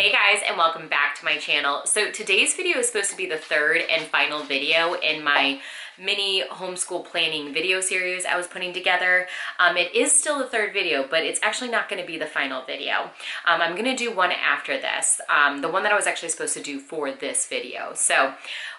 Hey guys, and welcome back to my channel. So today's video is supposed to be the third and final video in my mini homeschool planning video series I was putting together. It is still the third video, but it's actually not going to be the final video. I'm going to do one after this, the one that I was actually supposed to do for this video. So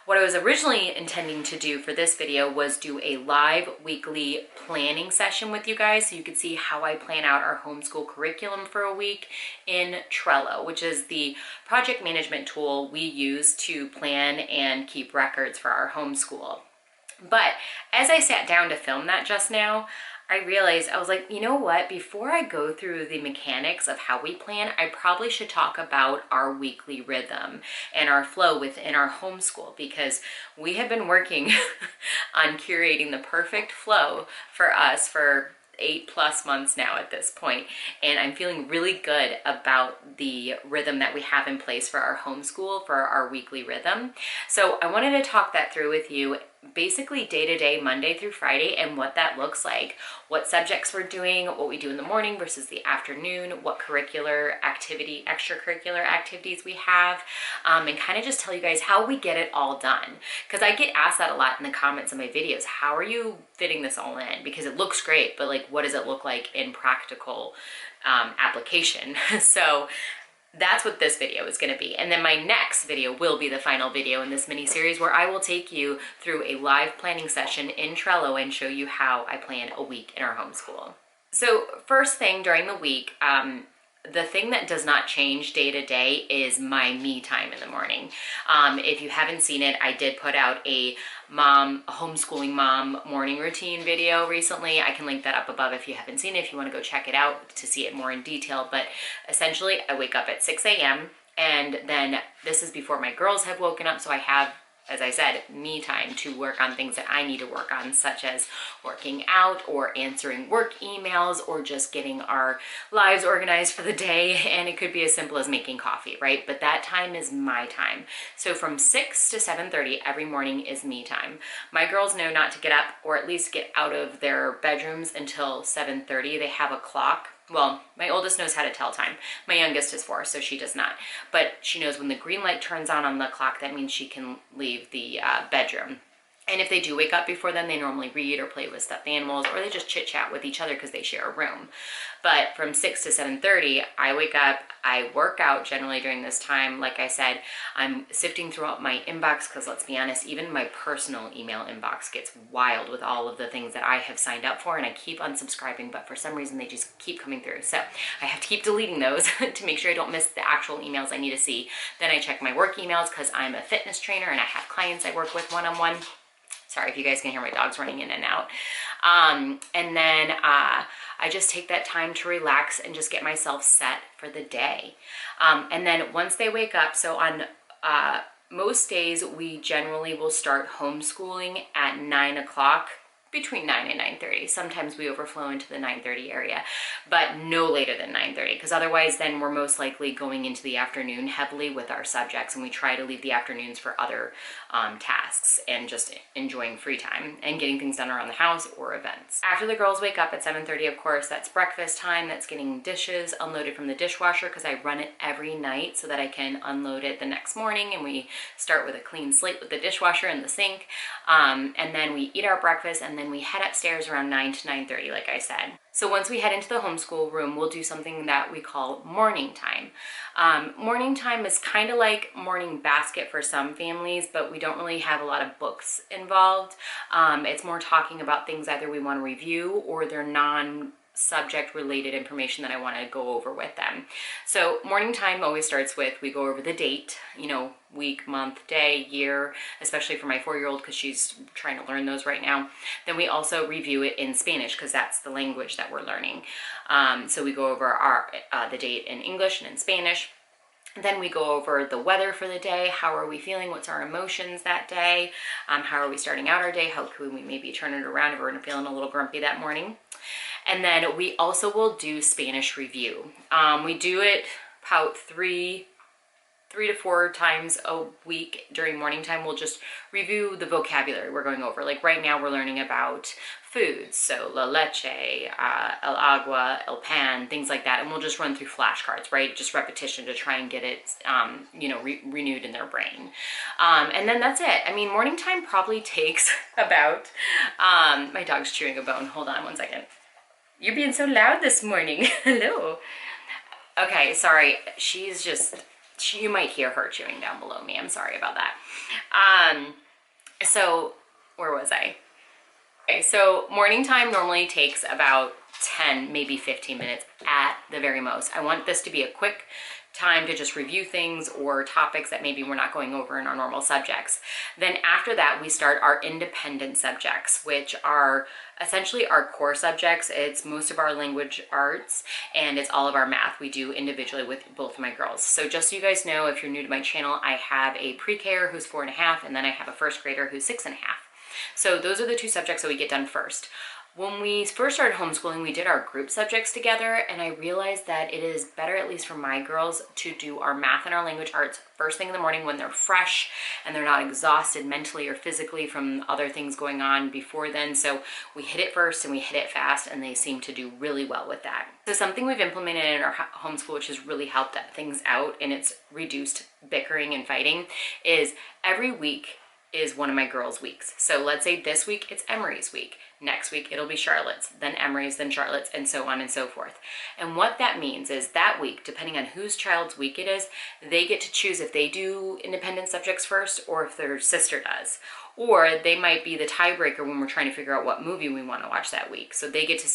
what I was originally intending to do for this video was do a live weekly planning session with you guys so you could see how I plan out our homeschool curriculum for a week in Trello, which is the project management tool we use to plan and keep records for our homeschool. But as I sat down to film that just now, I realized, I was like, you know what, before I go through the mechanics of how we plan, I probably should talk about our weekly rhythm and our flow within our homeschool, because we have been working on curating the perfect flow for us for 8+ months now at this point, and I'm feeling really good about the rhythm that we have in place for our homeschool, for our weekly rhythm. So I wanted to talk that through with you, basically day to day, Monday through Friday, and what that looks like, what subjects we're doing, what we do in the morning versus the afternoon, what extracurricular activities we have, and kind of just tell you guys how we get it all done. Because I get asked that a lot in the comments of my videos. How are you fitting this all in? Because it looks great, but like, what does it look like in practical application? So that's what this video is going to be. And then my next video will be the final video in this mini series, where I will take you through a live planning session in Trello and show you how I plan a week in our homeschool. So first thing during the week, the thing that does not change day to day is my me time in the morning. If you haven't seen it, I did put out a homeschooling mom morning routine video recently. I can link that up above if you haven't seen it, if you want to go check it out to see it more in detail. But essentially, I wake up at 6 a.m. and then this is before my girls have woken up, so I have, as I said, me time to work on things that I need to work on, such as working out or answering work emails or just getting our lives organized for the day. And it could be as simple as making coffee, right? But that time is my time. So from 6 to 7:30 every morning is me time. My girls know not to get up, or at least get out of their bedrooms, until 7:30. They have a clock. Well, my oldest knows how to tell time. My youngest is 4, so she does not. But she knows when the green light turns on the clock, that means she can leave the bedroom. And if they do wake up before then, they normally read or play with stuffed animals, or they just chit chat with each other because they share a room. But from 6 to 7:30, I wake up, I work out generally during this time. Like I said, I'm sifting throughout my inbox, because let's be honest, even my personal email inbox gets wild with all of the things that I have signed up for, and I keep unsubscribing, but for some reason they just keep coming through. So I have to keep deleting those to make sure I don't miss the actual emails I need to see. Then I check my work emails, because I'm a fitness trainer and I have clients I work with one-on-one. Sorry if you guys can hear my dogs running in and out. And then I just take that time to relax and just get myself set for the day. And then once they wake up, so on most days, we generally will start homeschooling at 9 o'clock, between 9 and 9:30. Sometimes we overflow into the 9:30 area, but no later than 9:30, because otherwise then we're most likely going into the afternoon heavily with our subjects, and we try to leave the afternoons for other tasks and just enjoying free time and getting things done around the house or events. After the girls wake up at 7:30, of course, that's breakfast time. That's getting dishes unloaded from the dishwasher, because I run it every night so that I can unload it the next morning, and we start with a clean slate with the dishwasher and the sink. And then we eat our breakfast, and then we head upstairs around 9 to 9:30, like I said. So once we head into the homeschool room, we'll do something that we call morning time. Morning time is kind of like morning basket for some families, but we don't really have a lot of books involved. It's more talking about things either we want to review, or they're non-subject related information that I want to go over with them. So morning time always starts with, we go over the date, week, month, day, year, especially for my 4-year-old, because she's trying to learn those right now. Then we also review it in Spanish, because that's the language that we're learning. So we go over the date in English and in Spanish. Then we go over the weather for the day. How are we feeling? What's our emotions that day? How are we starting out our day? How can we maybe turn it around if we're feeling a little grumpy that morning? And then we also will do Spanish review. We do it about three 3 to 4 times a week during morning time, we'll just review the vocabulary we're going over. Like right now we're learning about foods, so la leche, el agua, el pan, things like that, and we'll just run through flashcards, right? Just repetition to try and get it, you know, renewed in their brain. And then that's it. I mean, morning time probably takes about, my dog's chewing a bone. Hold on one second. You're being so loud this morning. Hello. Okay, sorry. She's just, you might hear her chewing down below me. I'm sorry about that. So where was I? Okay, so morning time normally takes about 10, maybe 15 minutes at the very most. I want this to be a quick time to just review things or topics that maybe we're not going over in our normal subjects. Then after that, we start our independent subjects, which are essentially our core subjects. It's most of our language arts and it's all of our math we do individually with both of my girls. So just so you guys know, if you're new to my channel, I have a pre-K who's 4.5, and then I have a first grader who's 6.5. So those are the two subjects that we get done first. When we first started homeschooling, we did our group subjects together, and I realized that it is better, at least for my girls, to do our math and our language arts first thing in the morning when they're fresh and they're not exhausted mentally or physically from other things going on before then. So we hit it first and we hit it fast, and they seem to do really well with that. So something we've implemented in our homeschool, which has really helped things out and it's reduced bickering and fighting, is every week is one of my girls' weeks. So let's say this week it's Emery's week. Next week it'll be Charlotte's, then Emery's, then Charlotte's, and so on and so forth. And what that means is that week, depending on whose child's week it is, they get to choose if they do independent subjects first or if their sister does. Or they might be the tiebreaker when we're trying to figure out what movie we want to watch that week. So they get to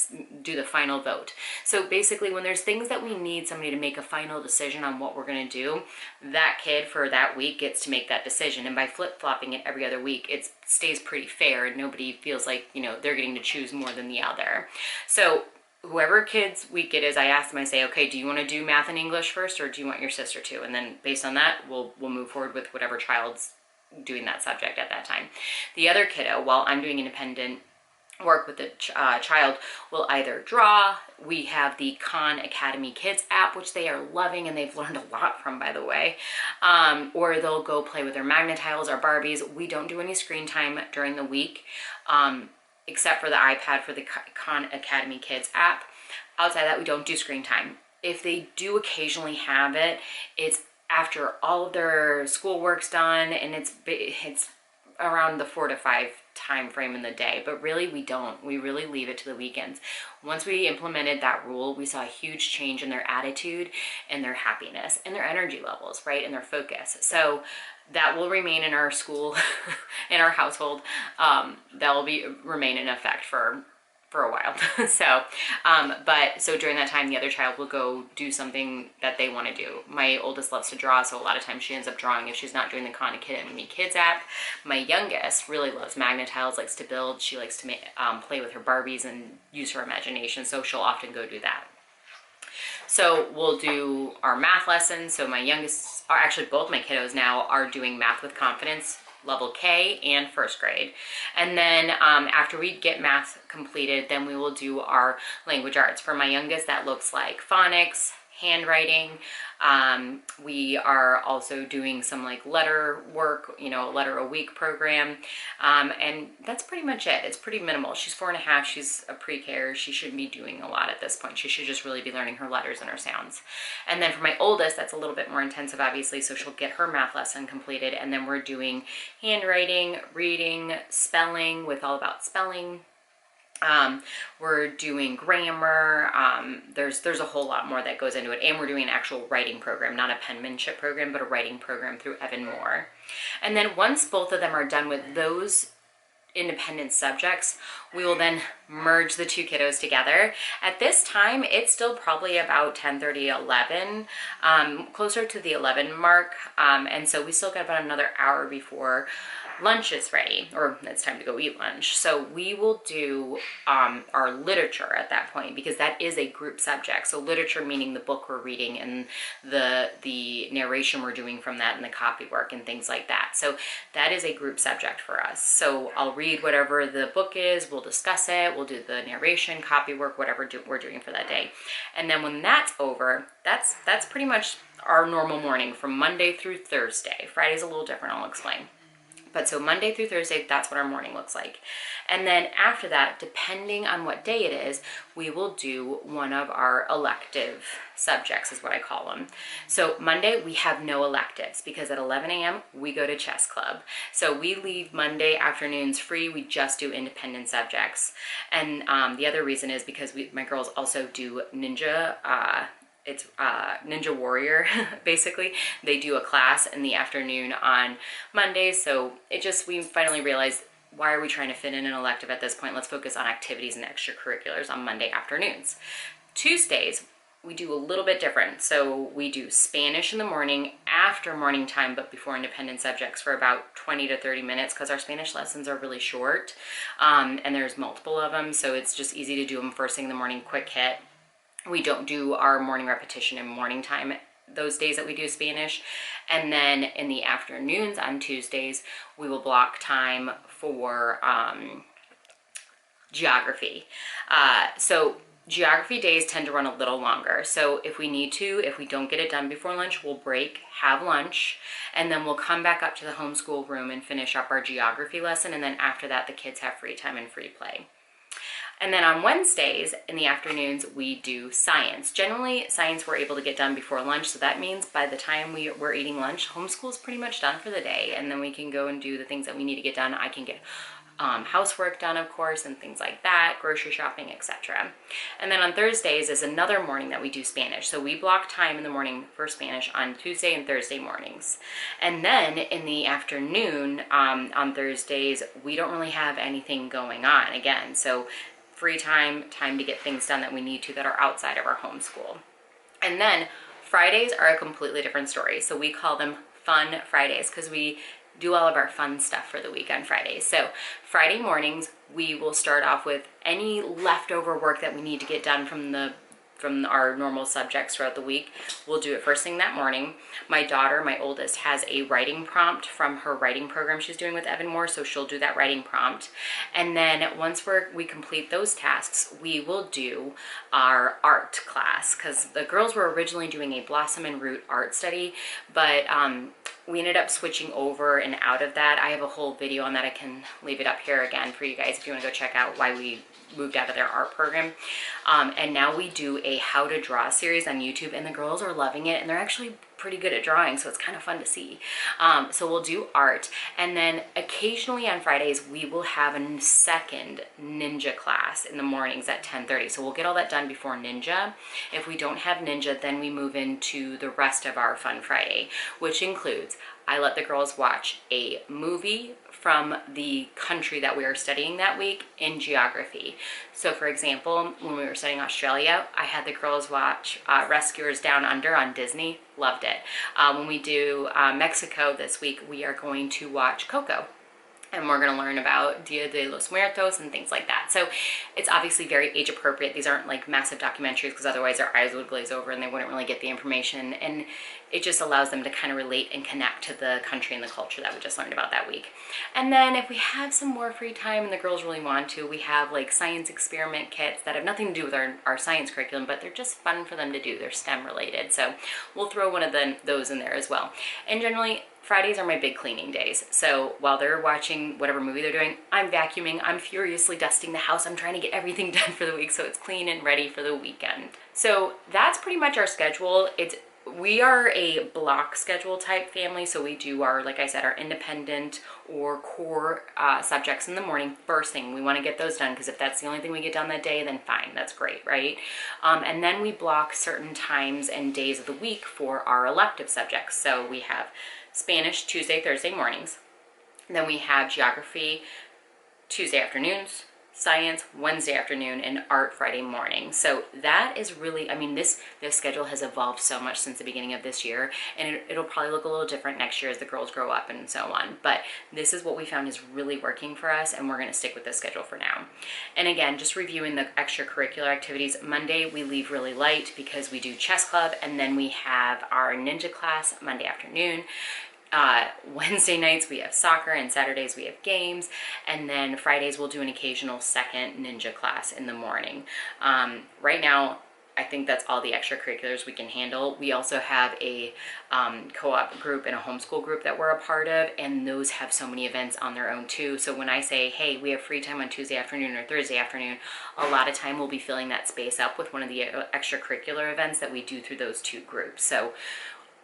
do the final vote. So basically, when there's things that we need somebody to make a final decision on what we're going to do, that kid for that week gets to make that decision. And by flip-flopping it every other week, it stays pretty fair and nobody feels like, you know, they're getting to choose more than the other. So whoever kid's week it is, I ask them, I say, okay, do you want to do math and English first, or do you want your sister to? And then based on that, we'll move forward with whatever child's doing that subject at that time. The other kiddo, while I'm doing independent work with the child, will either draw. We have the Khan Academy Kids app, which they are loving and they've learned a lot from, by the way. Or they'll go play with their magnet tiles or Barbies. We don't do any screen time during the week, except for the iPad for the Khan Academy Kids app. Outside of that, we don't do screen time. If they do occasionally have it, it's after all of their schoolwork's done, and it's around the 4 to 5 time frame in the day. But really we don't. We really leave it to the weekends. Once we implemented that rule, we saw a huge change in their attitude and their happiness and their energy levels, right, and their focus. So that will remain in our school, in our household. That will remain in effect for a while. So during that time, the other child will go do something that they want to do. My oldest loves to draw, so a lot of times she ends up drawing if she's not doing the Khan Academy Kids app. My youngest really loves magnet tiles, likes to build. She likes to play with her Barbies and use her imagination, so she'll often go do that. So we'll do our math lessons. So my youngest, or actually both my kiddos now, are doing Math with Confidence level K and first grade. And then after we get math completed, then we will do our language arts. For my youngest, that looks like phonics, handwriting. We are also doing some like letter work, you know, a letter a week program. And that's pretty much it. It's pretty minimal. She's 4.5. She's a pre-K. She shouldn't be doing a lot at this point. She should just really be learning her letters and her sounds. And then for my oldest, that's a little bit more intensive, obviously. So she'll get her math lesson completed. And then we're doing handwriting, reading, spelling with All About Spelling. We're doing grammar. There's a whole lot more that goes into it. And we're doing an actual writing program, not a penmanship program, but a writing program through Evan Moore. And then once both of them are done with those independent subjects, we will then merge the two kiddos together. At this time, it's still probably about 10:30, 11, closer to the 11 mark. And so we still got about another hour before lunch is ready, or it's time to go eat lunch. So we will do our literature at that point, because that is a group subject. So literature meaning the book we're reading and the narration we're doing from that and the copy work and things like that. So that is a group subject for us. So I'll read whatever the book is, we'll discuss it, we'll do the narration, copy work, whatever we're doing for that day. And then when that's over, that's pretty much our normal morning from Monday through Thursday. Friday's a little different, I'll explain. But so Monday through Thursday, that's what our morning looks like. And then after that, depending on what day it is, we will do one of our elective subjects is what I call them. So Monday, we have no electives because at 11 a.m. we go to chess club. So we leave Monday afternoons free. We just do independent subjects. And the other reason is because my girls also do ninja, it's Ninja Warrior, basically. They do a class in the afternoon on Mondays. So we finally realized, why are we trying to fit in an elective at this point? Let's focus on activities and extracurriculars on Monday afternoons. Tuesdays, we do a little bit different. So we do Spanish in the morning after morning time, but before independent subjects for about 20 to 30 minutes because our Spanish lessons are really short and there's multiple of them. So it's just easy to do them first thing in the morning, quick hit. We don't do our morning repetition in morning time those days that we do Spanish. And then in the afternoons on Tuesdays, we will block time for geography. So geography days tend to run a little longer. So if we don't get it done before lunch, we'll break, have lunch, and then we'll come back up to the homeschool room and finish up our geography lesson. And then after that, the kids have free time and free play. And then on Wednesdays in the afternoons, we do science. Generally, science we're able to get done before lunch. So that means by the time we're eating lunch, homeschool is pretty much done for the day. And then we can go and do the things that we need to get done. I can get housework done, of course, and things like that, grocery shopping, etc. And then on Thursdays is another morning that we do Spanish. So we block time in the morning for Spanish on Tuesday and Thursday mornings. And then in the afternoon on Thursdays, we don't really have anything going on again. So free time to get things done that we need to that are outside of our homeschool. And then Fridays are a completely different story. So we call them Fun Fridays because we do all of our fun stuff for the week on Fridays. So Friday mornings, we will start off with any leftover work that we need to get done from our normal subjects throughout the week. We'll do it first thing that morning. My daughter, my oldest, has a writing prompt from her writing program she's doing with Evan Moore, so she'll do that writing prompt. And then once we complete those tasks, we will do our art class, because the girls were originally doing a Blossom and Root art study, but we ended up switching over and out of that. I have a whole video on that. I can leave it up here again for you guys if you want to go check out why we moved out of their art program. And now we do a how to draw series on YouTube, and the girls are loving it, and they're actually pretty good at drawing, so it's kind of fun to see. So we'll do art, and then occasionally on Fridays we will have a second ninja class in the mornings at 10:30. So we'll get all that done before ninja. If we don't have ninja, then we move into the rest of our Fun Friday, which includes I let the girls watch a movie from the country that we are studying that week in geography. So for example, when we were studying Australia, I had the girls watch Rescuers Down Under on Disney. Loved it. When we do Mexico this week, we are going to watch Coco. And we're going to learn about Dia de los Muertos and things like that. So it's obviously very age appropriate. These aren't like massive documentaries because otherwise their eyes would glaze over and they wouldn't really get the information. And it just allows them to kind of relate and connect to the country and the culture that we just learned about that week. And then if we have some more free time and the girls really want to, we have like science experiment kits that have nothing to do with our science curriculum, but they're just fun for them to do. They're STEM related. So we'll throw one of those in there as well. And generally, Fridays are my big cleaning days. So while they're watching whatever movie they're doing, I'm vacuuming, I'm furiously dusting the house. I'm trying to get everything done for the week so it's clean and ready for the weekend. So that's pretty much our schedule. We are a block schedule type family. So we do our, like I said, our independent or core subjects in the morning first thing. We want to get those done because if that's the only thing we get done that day, then fine, that's great, right? And then we block certain times and days of the week for our elective subjects. So we have Spanish Tuesday, Thursday mornings. Then we have geography Tuesday afternoons, science Wednesday afternoon, and art Friday morning. So that is really, I mean, this schedule has evolved so much since the beginning of this year, and it'll probably look a little different next year as the girls grow up and so on. But this is what we found is really working for us, and we're going to stick with this schedule for now. And again, just reviewing the extracurricular activities, Monday we leave really light because we do chess club, and then we have our ninja class Monday afternoon. Wednesday nights we have soccer, and Saturdays we have games, and then Fridays we'll do an occasional second ninja class in the morning. Right now, I think that's all the extracurriculars we can handle. We also have a co-op group and a homeschool group that we're a part of, and those have so many events on their own too. So when I say, hey, we have free time on Tuesday afternoon or Thursday afternoon, a lot of time we'll be filling that space up with one of the extracurricular events that we do through those two groups. So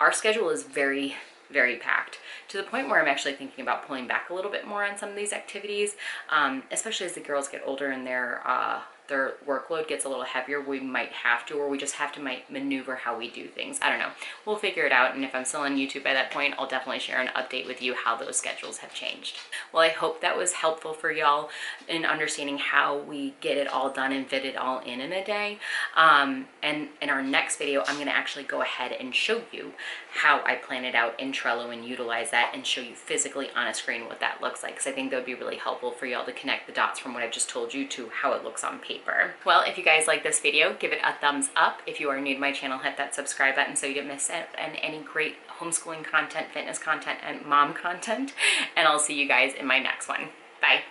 our schedule is very, very packed, to the point where I'm actually thinking about pulling back a little bit more on some of these activities, especially as the girls get older and their workload gets a little heavier. We might have to, or we just have to maneuver how we do things. I don't know. We'll figure it out, and if I'm still on YouTube by that point, I'll definitely share an update with you how those schedules have changed. Well, I hope that was helpful for y'all in understanding how we get it all done and fit it all in a day. And in our next video, I'm going to actually go ahead and show you how I plan it out in Trello and utilize that, and show you physically on a screen what that looks like, because I think that would be really helpful for y'all to connect the dots from what I've just told you to how it looks on paper. Well, if you guys like this video, give it a thumbs up. If you are new to my channel, hit that subscribe button so you don't miss out on any great homeschooling content, fitness content, and mom content. And I'll see you guys in my next one. Bye.